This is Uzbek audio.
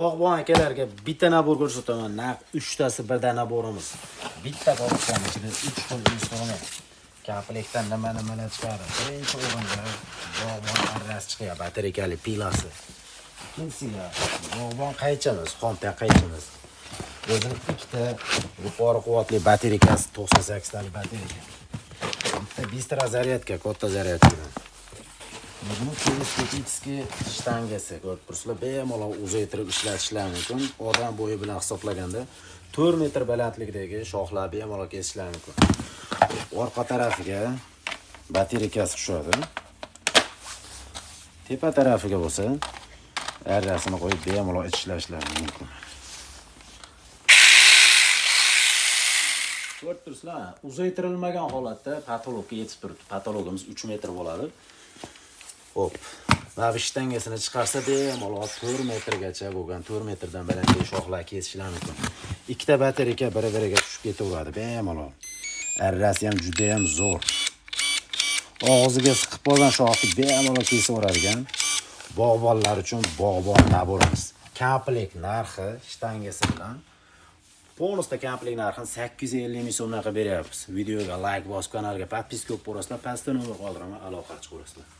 Bog'bon akalarga bitta nabor ko'rsataman. Naq 3 tasi birdan naborimiz. Bitta korpusdan ichida 3 xil instrument. Komplektdan nimalar chiqadi. Birinchi o'rinda bog'bon arrasi chiqadi, batareyali pilasi. Ikkinchisiga bog'bon qaychamiz, xomta qaychamiz. O'zini ikkita yuqori quvvatli batareyasi 98 talik batareyka. Bitta 20 ta zaryadka, katta zaryadka. Buni teleskopический shtangasi ko'rib turibsizlar, bemalol uzaytirib ishlatishlari mumkin. Odam bo'yi bilan hisoblaganda 4 metr balandlikdagi shoxlar bemalol kesishlari mumkin. Orqa tarafiga batareykasi tushadi. Tepa tarafiga bo'lsa, arrasini qo'yib bemalol ishlashlari mumkin. Ko'rib turibsizlar, uzaytirilmagan holatda patologga yetib turibdi. Patologimiz 3 metr bo'ladi. Hop. Va shtangasini chiqarsa bemalol 4 metrgacha bo'lgan, 4 metrdan balandagi shoxlar kesishlar mumkin. Ikkita batareyka bir-biriga tushib ketaveradi bemalol. Arrasi ham juda ham zo'r. Og'ziga siqib qolgan shoxni bemalol kesaveradigan bog'bonlar uchun bog'bon naborimiz. Komplekt narxi shtangasi bilan bonusda komplekt narxini 850 ming so'mdan beryapmiz. Videoga like bosib, kanalga podpiska qilib qo'yasizlar, pastda nomer qoldiraman, aloqa chiqarasizlar.